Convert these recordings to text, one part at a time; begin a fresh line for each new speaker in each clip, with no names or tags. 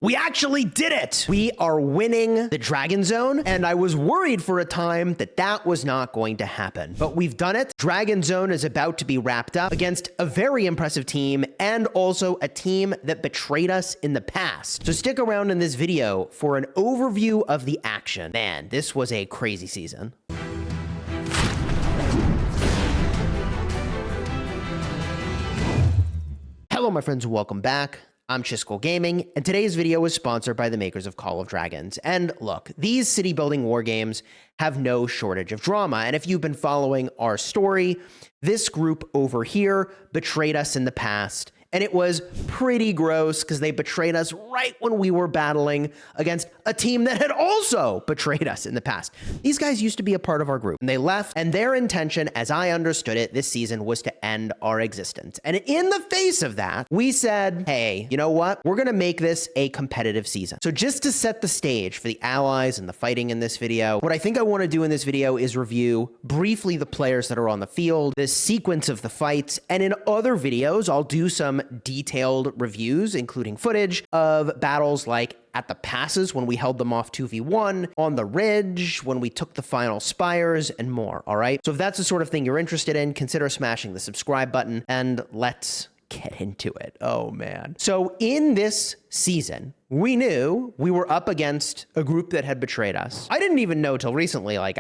We actually did it! We are winning the Dragon Zone, and I was worried for a time that that was not going to happen. But we've done it. Dragon Zone is about to be wrapped up against a very impressive team, and also a team that betrayed us in the past. So stick around in this video for an overview of the action. Man, this was a crazy season. Hello, my friends, and welcome back. I'm Chisgule Gaming, and today's video is sponsored by the makers of Call of Dragons. And look, these city building war games have no shortage of drama, and if you've been following our story, this group over here betrayed us in the past, and it was pretty gross because they betrayed us right when we were battling against a team that had also betrayed us in the past. These guys used to be a part of our group, and they left, and their intention, as I understood it, this season was to end our existence. And in the face of that, we said, hey, you know what? We're gonna make this a competitive season. So just to set the stage for the allies and the fighting in this video, what I think I wanna do in this video is review briefly the players that are on the field, the sequence of the fights, and in other videos, I'll do some detailed reviews, including footage of battles like at the passes when we held them off 2v1, on the ridge when we took the final spires, and more, all right? So if that's the sort of thing you're interested in, consider smashing the subscribe button, and let's get into it. Oh man. So in this season, we knew we were up against a group that had betrayed us. I didn't even know till recently, like,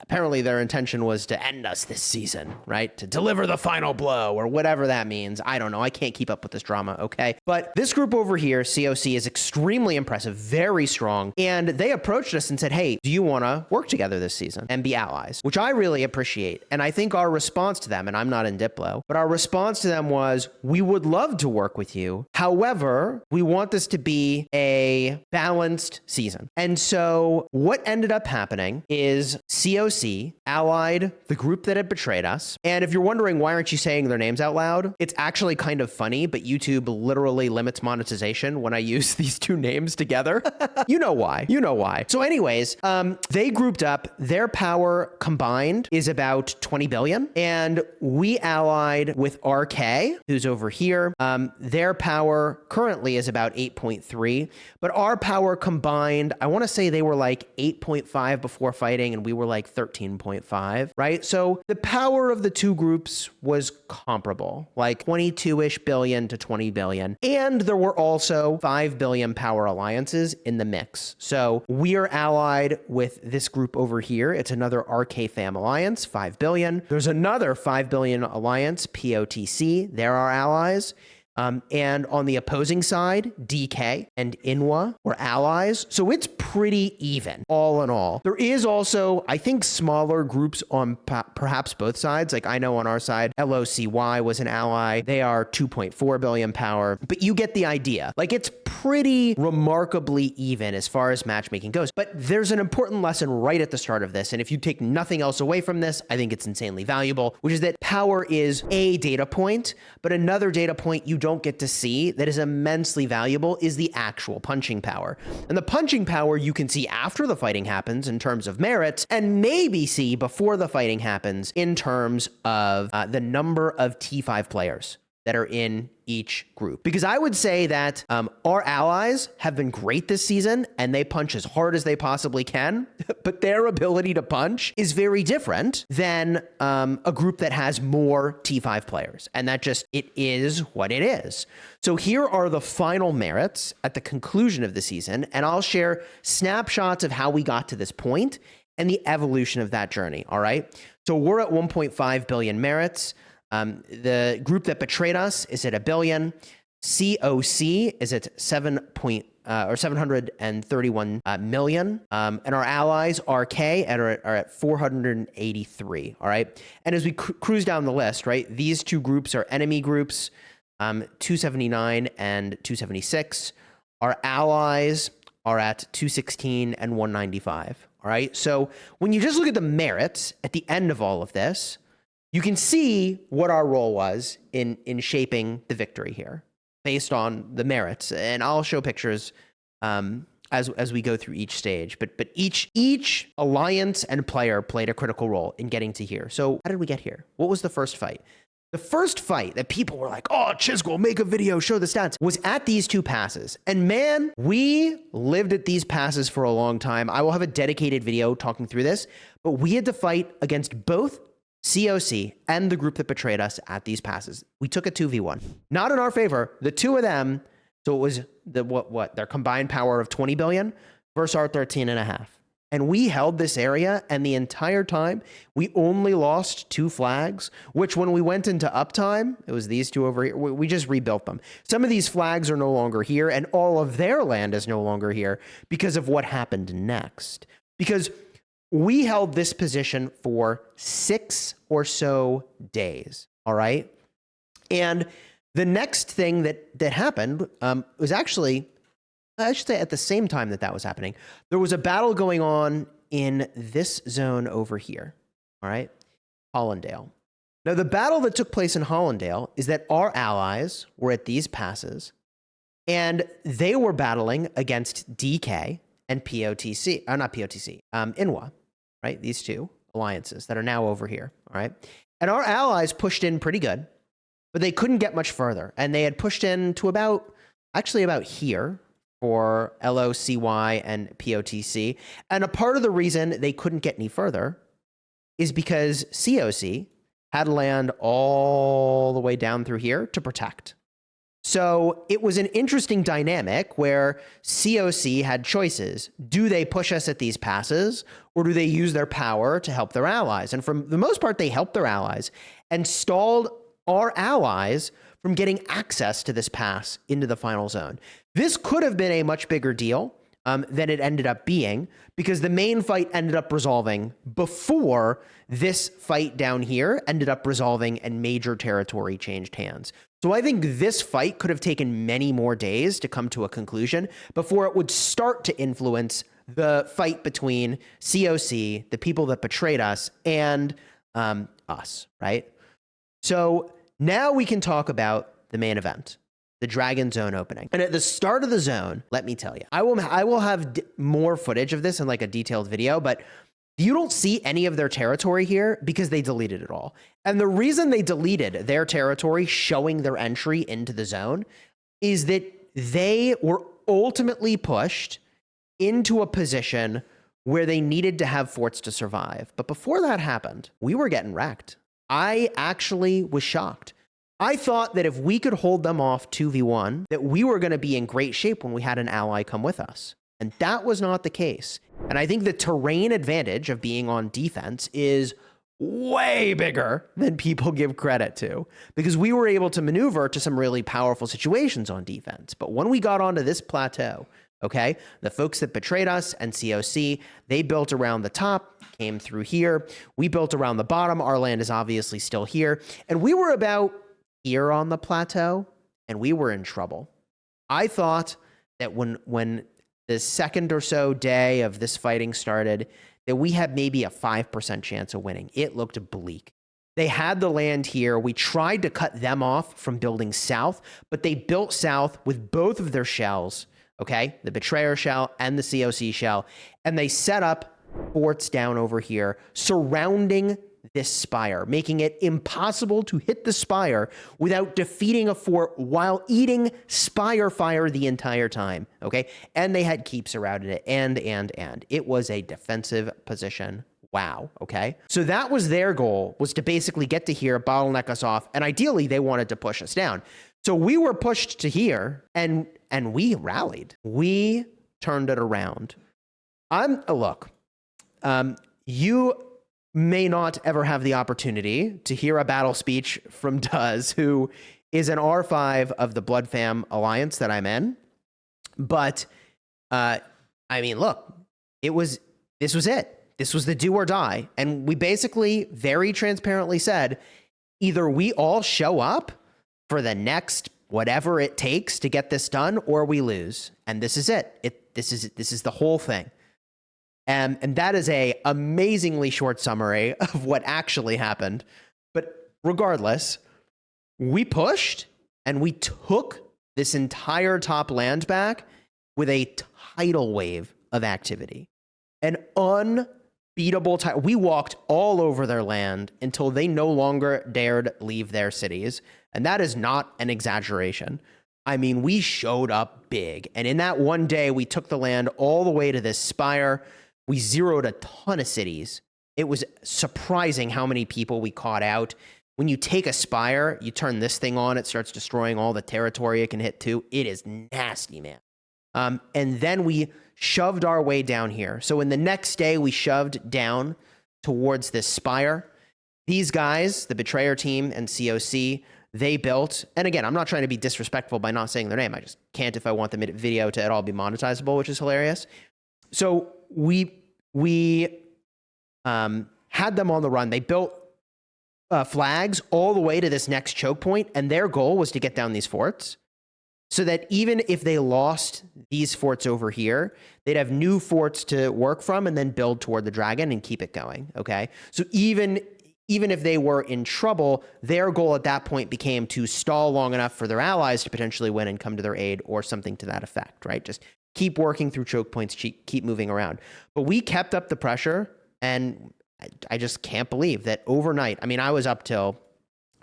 apparently their intention was to end us this season, right? To deliver the final blow or whatever that means. I don't know. I can't keep up with this drama, okay? But this group over here, COC, is extremely impressive, very strong. And they approached us and said, hey, do you want to work together this season and be allies? Which I really appreciate. And I think our response to them, and I'm not in Diplo, but our response to them was, we would love to work with you. However, we want this to be a balanced season. And so what ended up happening is COC allied the group that had betrayed us. And if you're wondering why aren't you saying their names out loud, it's actually kind of funny, but YouTube literally limits monetization when I use these two names together. You know why. You know why. So anyways, they grouped up. Their power combined is about 20 billion. And we allied with RK, who's over here. Their power currently is about 8.3, but our power combined, I want to say they were like 8.5 before fighting, and we were like 13.5, right? So the power of the two groups was comparable, like 22-ish billion to 20 billion. And there were also 5 billion power alliances in the mix. So we are allied with this group over here. It's another RK Fam alliance, 5 billion. There's another 5 billion alliance, POTC. They're our allies. And on the opposing side, DK and Inwa were allies. So it's pretty even, all in all. There is also, I think, smaller groups on perhaps both sides. Like I know on our side, LOCY was an ally. They are 2.4 billion power, but you get the idea. Like it's pretty remarkably even as far as matchmaking goes. But there's an important lesson right at the start of this. And if you take nothing else away from this, I think it's insanely valuable, which is that power is a data point, but another data point you don't get to see that is immensely valuable is the actual punching power. And the punching power you can see after the fighting happens in terms of merits, and maybe see before the fighting happens in terms of the number of T5 players that are in each group. Because I would say that our allies have been great this season and they punch as hard as they possibly can, but their ability to punch is very different than a group that has more T5 players. And that just, it is what it is. So here are the final merits at the conclusion of the season, and I'll share snapshots of how we got to this point and the evolution of that journey, all right? So we're at 1.5 billion merits. The group that betrayed us is at 1 billion. COC is at 731 million. And our allies, RK, are at 483. All right. And as we cruise down the list, right, these two groups are enemy groups, 279 and 276. Our allies are at 216 and 195. All right. So when you just look at the merits at the end of all of this, you can see what our role was in shaping the victory here based on the merits. And I'll show pictures as we go through each stage. But each alliance and player played a critical role in getting to here. So how did we get here? What was the first fight? The first fight that people were like, oh, Chisgule, make a video, show the stats, was at these 2 passes. And man, we lived at these passes for a long time. I will have a dedicated video talking through this, but we had to fight against both COC and the group that betrayed us at these passes. We took a 2v1. Not in our favor. The 2 of them, so it was their combined power of 20 billion versus our 13.5. And we held this area, and the entire time, we only lost 2 flags, which when we went into uptime, it was these 2 over here. We just rebuilt them. Some of these flags are no longer here, and all of their land is no longer here because of what happened next. Because we held this position for 6 or so days, all right? And the next thing that happened was actually, I should say at the same time that was happening, there was a battle going on in this zone over here, all right? Hollandale. Now, the battle that took place in Hollandale is that our allies were at these passes, and they were battling against DK and POTC, not POTC, INWA, right? These 2 alliances that are now over here, all right? And our allies pushed in pretty good, but they couldn't get much further. And they had pushed in to about here, for LOCY and POTC. And a part of the reason they couldn't get any further is because COC had land all the way down through here to protect. So it was an interesting dynamic where COC had choices. Do they push us at these passes, or do they use their power to help their allies? And for the most part, they helped their allies and stalled our allies from getting access to this pass into the final zone. This could have been a much bigger deal than it ended up being, because the main fight ended up resolving before this fight down here ended up resolving and major territory changed hands. So I think this fight could have taken many more days to come to a conclusion before it would start to influence the fight between COC, the people that betrayed us, and us, right? So now we can talk about the main event, the Dragon Zone opening. And at the start of the zone, let me tell you, I will have more footage of this in like a detailed video, but you don't see any of their territory here because they deleted it all. And the reason they deleted their territory showing their entry into the zone is that they were ultimately pushed into a position where they needed to have forts to survive. But before that happened, we were getting wrecked. I actually was shocked. I thought that if we could hold them off 2v1, that we were going to be in great shape when we had an ally come with us. And that was not the case. And I think the terrain advantage of being on defense is way bigger than people give credit to, because we were able to maneuver to some really powerful situations on defense. But when we got onto this plateau, okay, the folks that betrayed us and COC, they built around the top, came through here. We built around the bottom. Our land is obviously still here. And we were about here on the plateau, and we were in trouble. I thought that when the second or so day of this fighting started, that we had maybe a 5% chance of winning. It looked bleak. They had the land here. We tried to cut them off from building south, but they built south with both of their shells, okay? The Betrayer shell and the COC shell, and they set up forts down over here surrounding this spire, making it impossible to hit the spire without defeating a fort while eating spire fire the entire time, okay? And they had keeps around it, and. It was a defensive position. Wow, okay? So that was their goal, was to basically get to here, bottleneck us off, and ideally they wanted to push us down. So we were pushed to here, and we rallied. We turned it around. Look, you may not ever have the opportunity to hear a battle speech from Duz, who is an R5 of the Blood Fam Alliance that I'm in. But, I mean, look, this was it. This was the do or die. And we basically very transparently said, either we all show up for the next whatever it takes to get this done, or we lose. And this is it. This is the whole thing. And that is a amazingly short summary of what actually happened. But regardless, we pushed and we took this entire top land back with a tidal wave of activity. An unbeatable. We walked all over their land until they no longer dared leave their cities. And that is not an exaggeration. I mean, we showed up big. And in that one day, we took the land all the way to this spire. We zeroed a ton of cities. It was surprising how many people we caught out. When you take a spire, you turn this thing on, it starts destroying all the territory it can hit too. It is nasty, man. And then we shoved our way down here. So in the next day, we shoved down towards this spire. These guys, the Betrayer team and COC, they built, and again, I'm not trying to be disrespectful by not saying their name. I just can't if I want the video to at all be monetizable, which is hilarious. So we had them on the run. They built flags all the way to this next choke point, and their goal was to get down these forts so that even if they lost these forts over here, they'd have new forts to work from and then build toward the dragon and keep it going, okay? So even if they were in trouble, their goal at that point became to stall long enough for their allies to potentially win and come to their aid or something to that effect, right? Just keep working through choke points, keep moving around. But we kept up the pressure, and I just can't believe that overnight, I mean, I was up till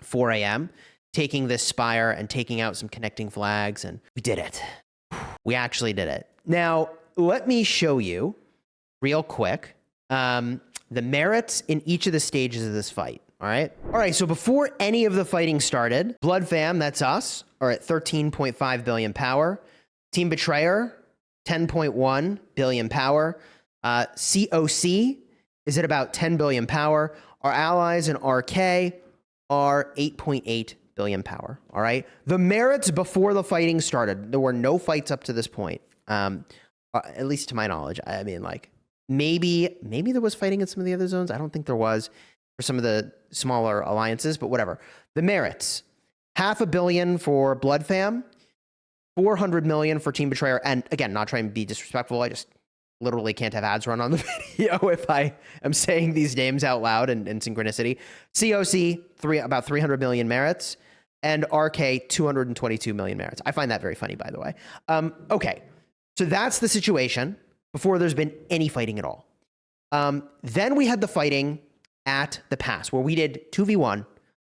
4 a.m. taking this spire and taking out some connecting flags, and we did it. We actually did it. Now, let me show you real quick the merits in each of the stages of this fight, all right? All right, so before any of the fighting started, Blood Fam, that's us, are at 13.5 billion power. Team Betrayer, 10.1 billion power. COC is at about 10 billion power. Our allies in RK are 8.8 billion power, all right? The merits before the fighting started, there were no fights up to this point, at least to my knowledge. I mean, like, maybe there was fighting in some of the other zones. I don't think there was for some of the smaller alliances, but whatever. The merits, 500 million for Blood Fam, 400 million for Team Betrayer. And again, not trying to be disrespectful. I just literally can't have ads run on the video if I am saying these names out loud in synchronicity. COC, about 300 million merits, and RK, 222 million merits. I find that very funny, by the way. Okay, so that's the situation before there's been any fighting at all. Then we had the fighting at the pass, where we did 2v1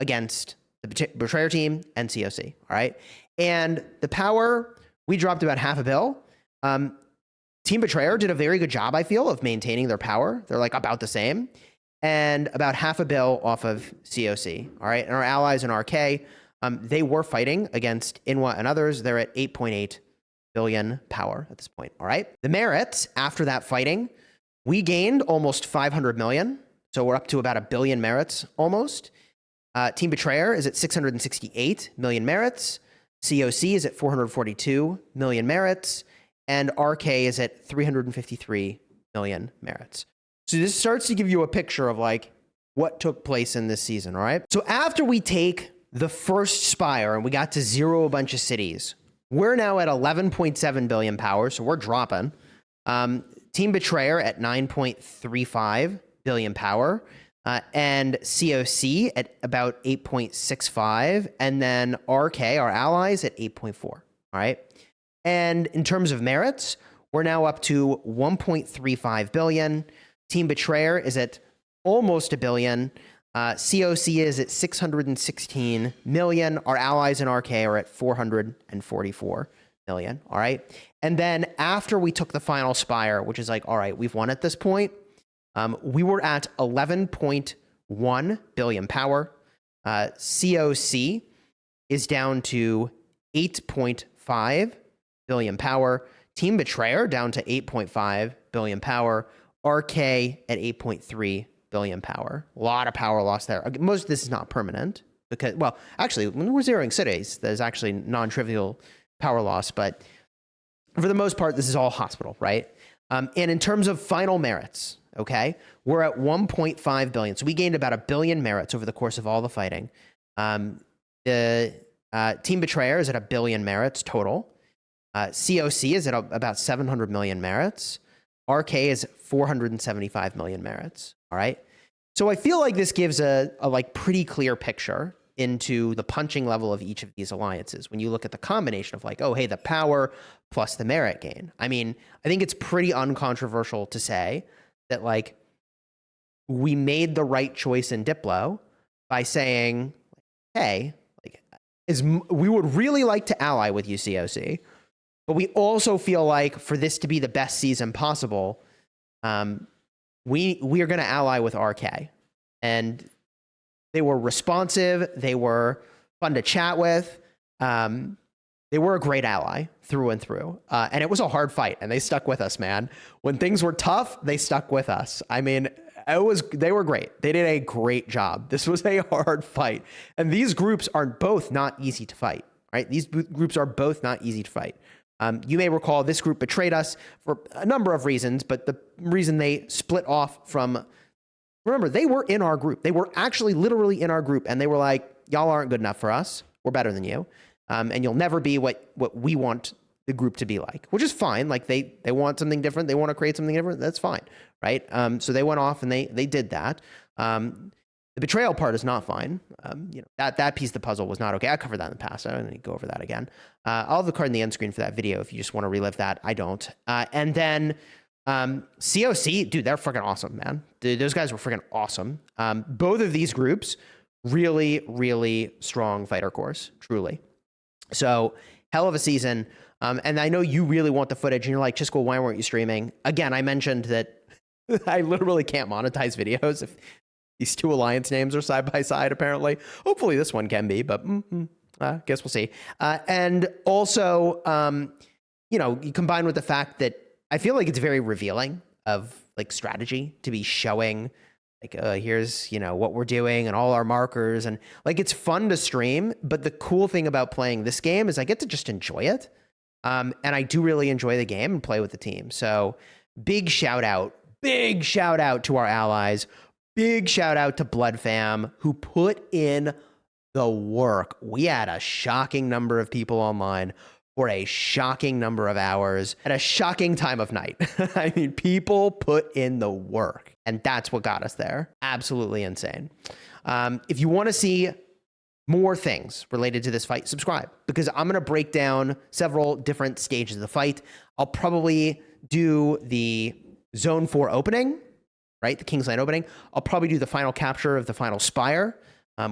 against the Betrayer team and COC, all right? And the power, we dropped about 500 million. Team Betrayer did a very good job, I feel, of maintaining their power. They're like about the same. And about 500 million off of COC, all right? And our allies in RK, they were fighting against Inwa and others. They're at 8.8 billion power at this point, all right? The merits, after that fighting, we gained almost 500 million. So we're up to about 1 billion merits almost. Team Betrayer is at 668 million merits. COC is at 442 million merits. And RK is at 353 million merits. So this starts to give you a picture of like what took place in this season, all right? So after we take the first spire and we got to zero a bunch of cities, we're now at 11.7 billion power, so we're dropping. Team Betrayer at 9.35 billion power, and COC at about 8.65, and then RK, our allies, at 8.4, all right? And in terms of merits, we're now up to 1.35 billion. Team Betrayer is at almost 1 billion. COC is at 616 million. Our allies in RK are at 444 million. All right. And then after we took the final spire, which is like, all right, we've won at this point, we were at 11.1 billion power. COC is down to 8.5 billion power. Team Betrayer down to 8.5 billion power. RK at 8.3 billion power. A lot of power loss there. Most of this is not permanent because, well, actually, when we're zeroing cities, there's actually non-trivial power loss, but for the most part, this is all hospital, right? And in terms of final merits, okay, we're at 1.5 billion. So we gained about 1 billion merits over the course of all the fighting. The Team Betrayer is at 1 billion merits total. COC is at about 700 million merits. RK is 475 million merits. All right. So I feel like this gives a like pretty clear picture into the punching level of each of these alliances. When you look at the combination of like, oh, hey, the power plus the merit gain. I mean, I think it's pretty uncontroversial to say that like we made the right choice in Diplo by saying, hey, like, we would really like to ally with UCOC, but we also feel like for this to be the best season possible, we are going to ally with RK. And they were responsive. They were fun to chat with. They were a great ally through and through. And it was a hard fight, and they stuck with us, man. When things were tough, they stuck with us. I mean, they were great. They did a great job. This was a hard fight. And these groups are both not easy to fight, right? These groups are both not easy to fight. You may recall this group betrayed us for a number of reasons, but the reason they split off from, remember, they were in our group. They were actually literally in our group, and they were like, y'all aren't good enough for us. We're better than you. And you'll never be what we want the group to be like, which is fine. Like they want something different. They want to create something different. That's fine, right? So they went off and they did that. The betrayal part is not fine. That piece of the puzzle was not okay. I covered that in the past. I don't need to go over that again. I'll have the card in the end screen for that video if you just want to relive that. I don't. And then COC, dude, they're freaking awesome, man. Dude, those guys were freaking awesome. Both of these groups, really, really strong fighter cores, truly. So hell of a season. And I know you really want the footage and you're like, Chisgule, why weren't you streaming? Again, I mentioned that I literally can't monetize videos if these two alliance names are side by side, apparently. Hopefully this one can be, but I guess we'll see. And also, you combine with the fact that I feel like it's very revealing of like strategy to be showing like, here's, what we're doing and all our markers. And like, it's fun to stream, but the cool thing about playing this game is I get to just enjoy it. And I do really enjoy the game and play with the team. So big shout out to our allies. Big shout out to Blood Fam, who put in the work. We had a shocking number of people online for a shocking number of hours at a shocking time of night. I mean, people put in the work, and that's what got us there. Absolutely insane. If you want to see more things related to this fight, subscribe, because I'm going to break down several different stages of the fight. I'll probably do the Zone 4 opening, right? The Kingsland opening. I'll probably do the final capture of the final Spire,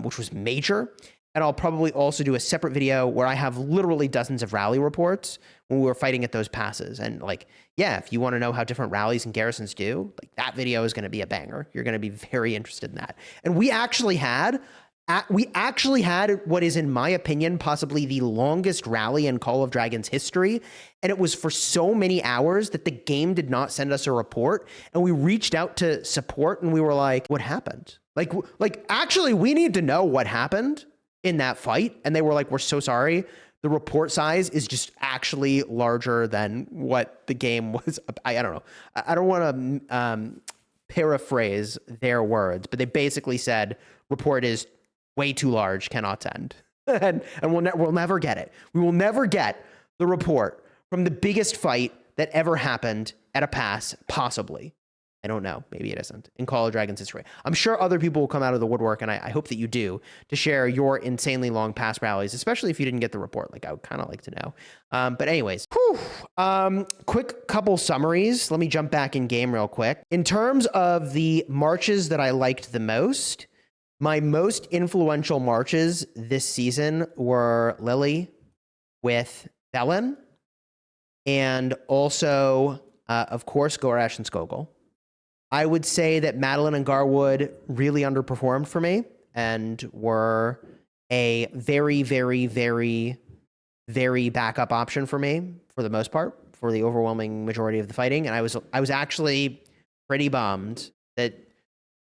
which was major. And I'll probably also do a separate video where I have literally dozens of rally reports when we were fighting at those passes. And like, yeah, if you want to know how different rallies and garrisons do, like that video is going to be a banger. You're going to be very interested in that. And we actually had what is, in my opinion, possibly the longest rally in Call of Dragons history. And it was for so many hours that the game did not send us a report. And we reached out to support and we were like, what happened? Like actually, we need to know what happened in that fight. And they were like, we're so sorry. The report size is just actually larger than what the game was. I don't know. I don't want to paraphrase their words, but they basically said report is way too large, cannot send. and we'll never get it. We will never get the report from the biggest fight that ever happened at a pass, possibly. I don't know. Maybe it isn't in Call of Dragons history. I'm sure other people will come out of the woodwork, and I hope that you do, to share your insanely long pass rallies, especially if you didn't get the report. Like, I would kind of like to know. But anyways, quick couple summaries. Let me jump back in game real quick. In terms of the marches that I liked the most, my most influential marches this season were Lily with Belen, and also, of course, Gorash and Skogul. I would say that Madeline and Garwood really underperformed for me and were a very, very, very, very backup option for me for the most part, for the overwhelming majority of the fighting. And I was actually pretty bummed that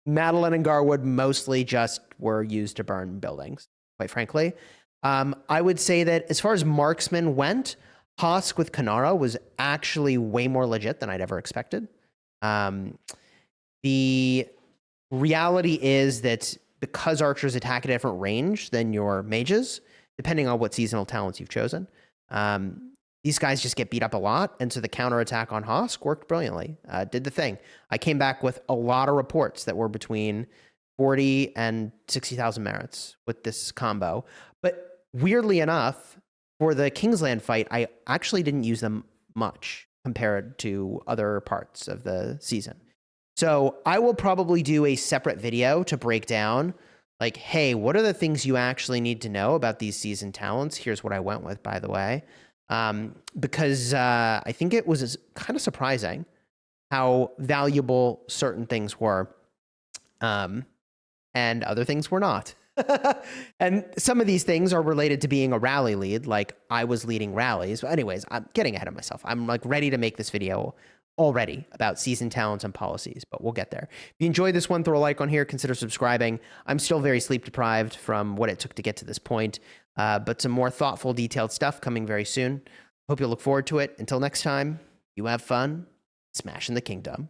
Madeline and Garwood mostly just were used to burn buildings, quite frankly. I would say that as far as marksman went, Hosk with Kanara was actually way more legit than I'd ever expected. The reality is that because archers attack at a different range than your mages, depending on what seasonal talents you've chosen, these guys just get beat up a lot. And so the counterattack on Hosk worked brilliantly, did the thing. I came back with a lot of reports that were between 40 and 60,000 merits with this combo. But weirdly enough, for the Kingsland fight, I actually didn't use them much compared to other parts of the season. So I will probably do a separate video to break down, like, hey, what are the things you actually need to know about these seasoned talents? Here's what I went with, by the way, because I think it was kind of surprising how valuable certain things were, and other things were not. And some of these things are related to being a rally lead, like I was leading rallies. But anyways, I'm getting ahead of myself. I'm like ready to make this video already about season talents and policies, but we'll get there. If you enjoyed this one, throw a like on here, consider subscribing. I'm still very sleep deprived from what it took to get to this point, but some more thoughtful, detailed stuff coming very soon. Hope you'll look forward to it. Until next time, you have fun smashing the kingdom.